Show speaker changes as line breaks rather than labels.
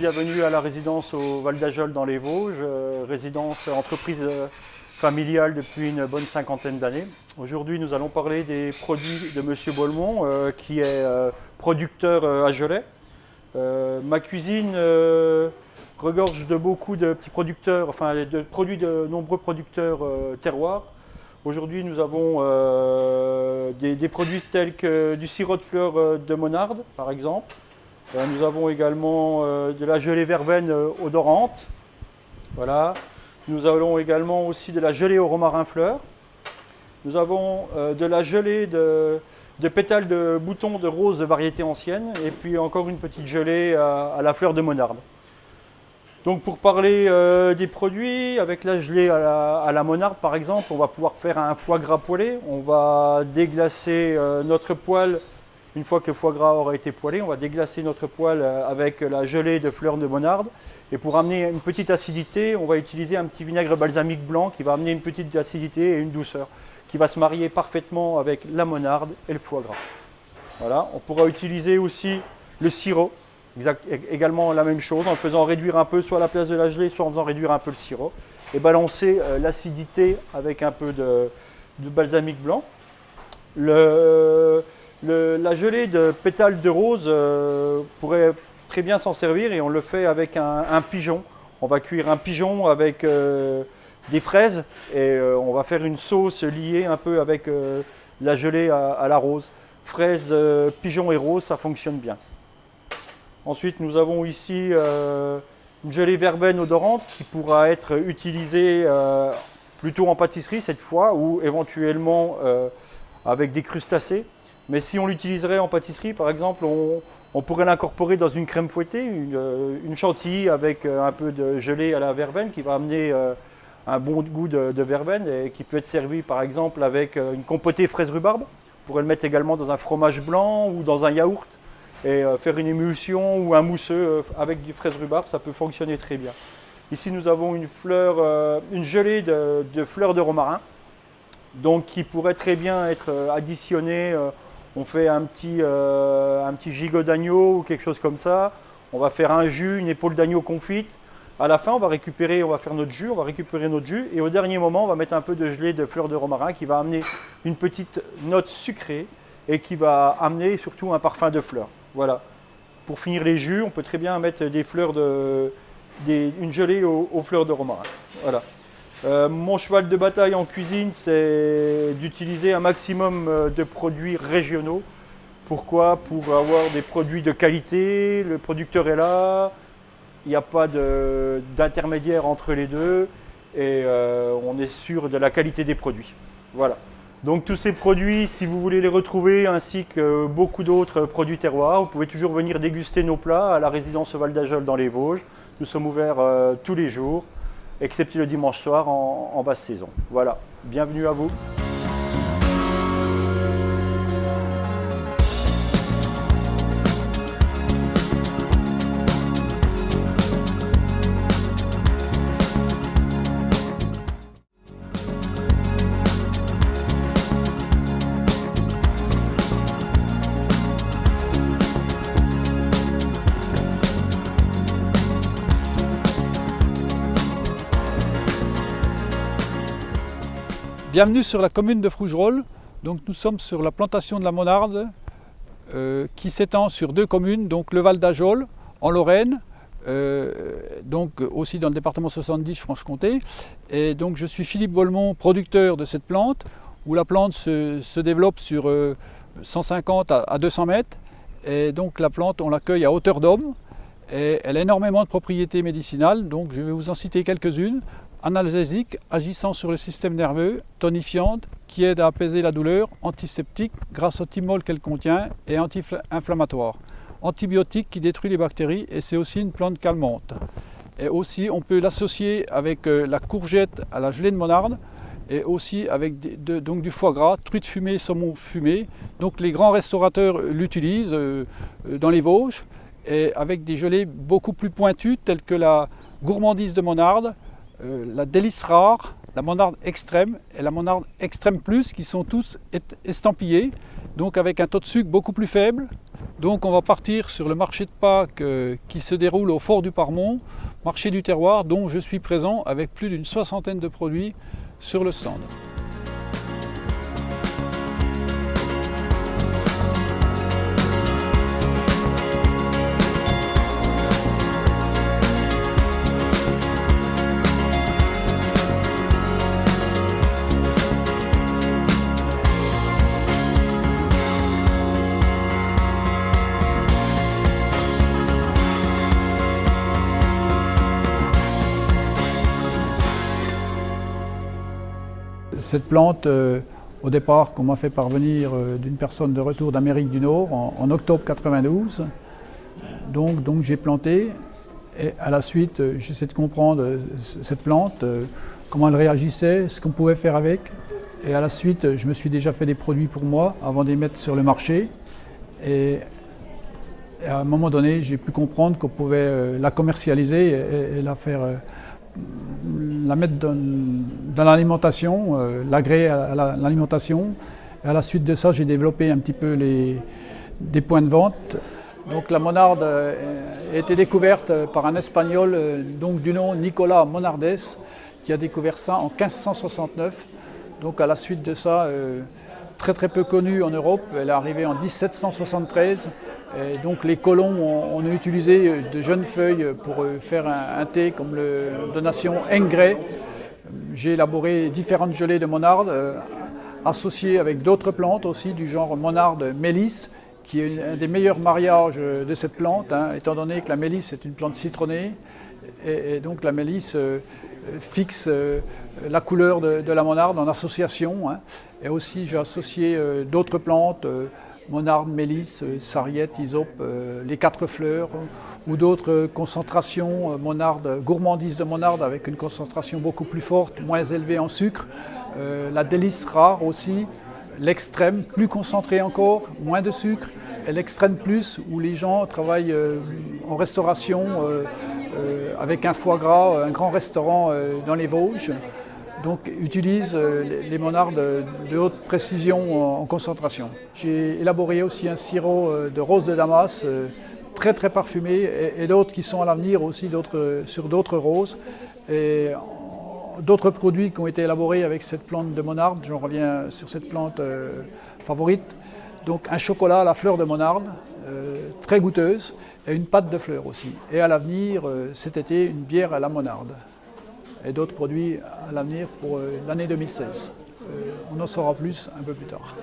bienvenue à la résidence au Val d'Ajol dans les Vosges, résidence entreprise familiale depuis une bonne cinquantaine d'années. Aujourd'hui, nous allons parler des produits de Monsieur Bolmont, qui est producteur ajolais. Ma cuisine regorge de beaucoup de petits producteurs, enfin de produits de nombreux producteurs terroirs. Aujourd'hui, nous avons des produits tels que du sirop de fleurs de monarde, par exemple. Nous avons également de la gelée verveine odorante. Voilà. Nous avons également aussi de la gelée au romarin fleur. Nous avons de la gelée de pétales de boutons de rose de variété ancienne. Et puis encore une petite gelée à la fleur de monarde. Donc pour parler des produits, avec la gelée à la monarde par exemple, on va pouvoir faire un foie gras poêlé. On va déglacer notre poêle. Une fois que le foie gras aura été poêlé, on va déglacer notre poêle avec la gelée de fleurs de monarde. Et pour amener une petite acidité, on va utiliser un petit vinaigre balsamique blanc qui va amener une petite acidité et une douceur, qui va se marier parfaitement avec la monarde et le foie gras. Voilà. On pourra utiliser aussi le sirop, également la même chose, en faisant réduire un peu soit la place de la gelée, soit en faisant réduire un peu le sirop. Et balancer l'acidité avec un peu de balsamique blanc. La gelée de pétales de rose pourrait très bien s'en servir et on le fait avec un pigeon. On va cuire un pigeon avec des fraises et on va faire une sauce liée un peu avec la gelée à la rose. Fraises, pigeon et rose, ça fonctionne bien. Ensuite, nous avons ici une gelée verveine odorante qui pourra être utilisée plutôt en pâtisserie cette fois ou éventuellement avec des crustacés. Mais si on l'utiliserait en pâtisserie, par exemple, on pourrait l'incorporer dans une crème fouettée, une chantilly avec un peu de gelée à la verveine qui va amener un bon goût de verveine et qui peut être servi par exemple avec une compotée fraise rhubarbe. On pourrait le mettre également dans un fromage blanc ou dans un yaourt et faire une émulsion ou un mousseux avec du fraise rhubarbe, ça peut fonctionner très bien. Ici nous avons une gelée de fleurs de romarin, donc qui pourrait très bien être additionnée. On fait un petit gigot d'agneau ou quelque chose comme ça. On va faire un jus, une épaule d'agneau confite. À la fin, on va faire notre jus, on va récupérer notre jus. Et au dernier moment, on va mettre un peu de gelée de fleurs de romarin qui va amener une petite note sucrée et qui va amener surtout un parfum de fleurs. Voilà. Pour finir les jus, on peut très bien mettre une gelée aux fleurs de romarin. Voilà. Mon cheval de bataille en cuisine, c'est d'utiliser un maximum de produits régionaux. Pourquoi? Pour avoir des produits de qualité, le producteur est là, il n'y a pas d'intermédiaire entre les deux et on est sûr de la qualité des produits. Voilà. Donc tous ces produits, si vous voulez les retrouver, ainsi que beaucoup d'autres produits terroirs, vous pouvez toujours venir déguster nos plats à la résidence au Val d'Ajol dans les Vosges. Nous sommes ouverts tous les jours, excepté le dimanche soir en basse saison. Voilà, bienvenue à vous.
Bienvenue sur la commune de Frougerolles. Donc nous sommes sur la plantation de la monarde qui s'étend sur 2 communes, donc le Val d'Ajol en Lorraine, donc aussi dans le département 70 Franche-Comté. Et donc je suis Philippe Bolmont, producteur de cette plante, où la plante se développe sur 150 à 200 mètres. Et donc la plante, on l'accueille à hauteur d'homme. Et elle a énormément de propriétés médicinales, donc je vais vous en citer quelques-unes. Analgésique, agissant sur le système nerveux, tonifiante, qui aide à apaiser la douleur, antiseptique grâce au thymol qu'elle contient et anti-inflammatoire. Antibiotique qui détruit les bactéries et c'est aussi une plante calmante. Et aussi on peut l'associer avec la courgette à la gelée de monarde et aussi avec donc du foie gras, truite fumée, saumon fumé. Donc les grands restaurateurs l'utilisent dans les Vosges et avec des gelées beaucoup plus pointues telles que la gourmandise de monarde, la délice rare, la monarde extrême et la monarde extrême plus qui sont tous estampillés, donc avec un taux de sucre beaucoup plus faible, Donc on va partir sur le marché de Pâques qui se déroule au Fort du Parmont, marché du terroir dont je suis présent avec plus d'une soixantaine de produits sur le stand. Cette plante, au départ, qu'on m'a fait parvenir d'une personne de retour d'Amérique du Nord en octobre 92. Donc j'ai planté et à la suite, j'essaie de comprendre cette plante, comment elle réagissait, ce qu'on pouvait faire avec. Et à la suite, je me suis déjà fait des produits pour moi avant de les mettre sur le marché. Et à un moment donné, j'ai pu comprendre qu'on pouvait la commercialiser et la faire... la mettre dans l'alimentation, l'agréer à l'alimentation. Et à la suite de ça, j'ai développé un petit peu des points de vente. Donc la monarde a été découverte par un Espagnol donc du nom Nicolas Monardes, qui a découvert ça en 1569. Donc à la suite de ça, très peu connue en Europe, elle est arrivée en 1773. Et donc les colons ont utilisé de jeunes feuilles pour faire un thé comme le donation Engrais. J'ai élaboré différentes gelées de monarde associées avec d'autres plantes aussi du genre monarde mélisse, qui est un des meilleurs mariages de cette plante, étant donné que la mélisse est une plante citronnée. Et donc la mélisse fixe la couleur de la monarde en association. Et aussi j'ai associé d'autres plantes, monarde, mélisse, sarriette, hysope, les quatre fleurs ou d'autres concentrations, monarde, gourmandise de monarde avec une concentration beaucoup plus forte, moins élevée en sucre, la délice rare aussi, l'extrême, plus concentré encore, moins de sucre, et l'extrême plus où les gens travaillent en restauration avec un foie gras, un grand restaurant dans les Vosges. Donc utilisent les monardes de haute précision en concentration. J'ai élaboré aussi un sirop de rose de Damas très parfumé et d'autres qui sont à l'avenir aussi sur d'autres roses. Et d'autres produits qui ont été élaborés avec cette plante de monarde, j'en reviens sur cette plante favorite. Donc un chocolat à la fleur de monarde, très goûteuse, et une pâte de fleurs aussi. Et à l'avenir, cet été, une bière à la monarde. Et d'autres produits à l'avenir pour l'année 2016. On en saura plus un peu plus tard.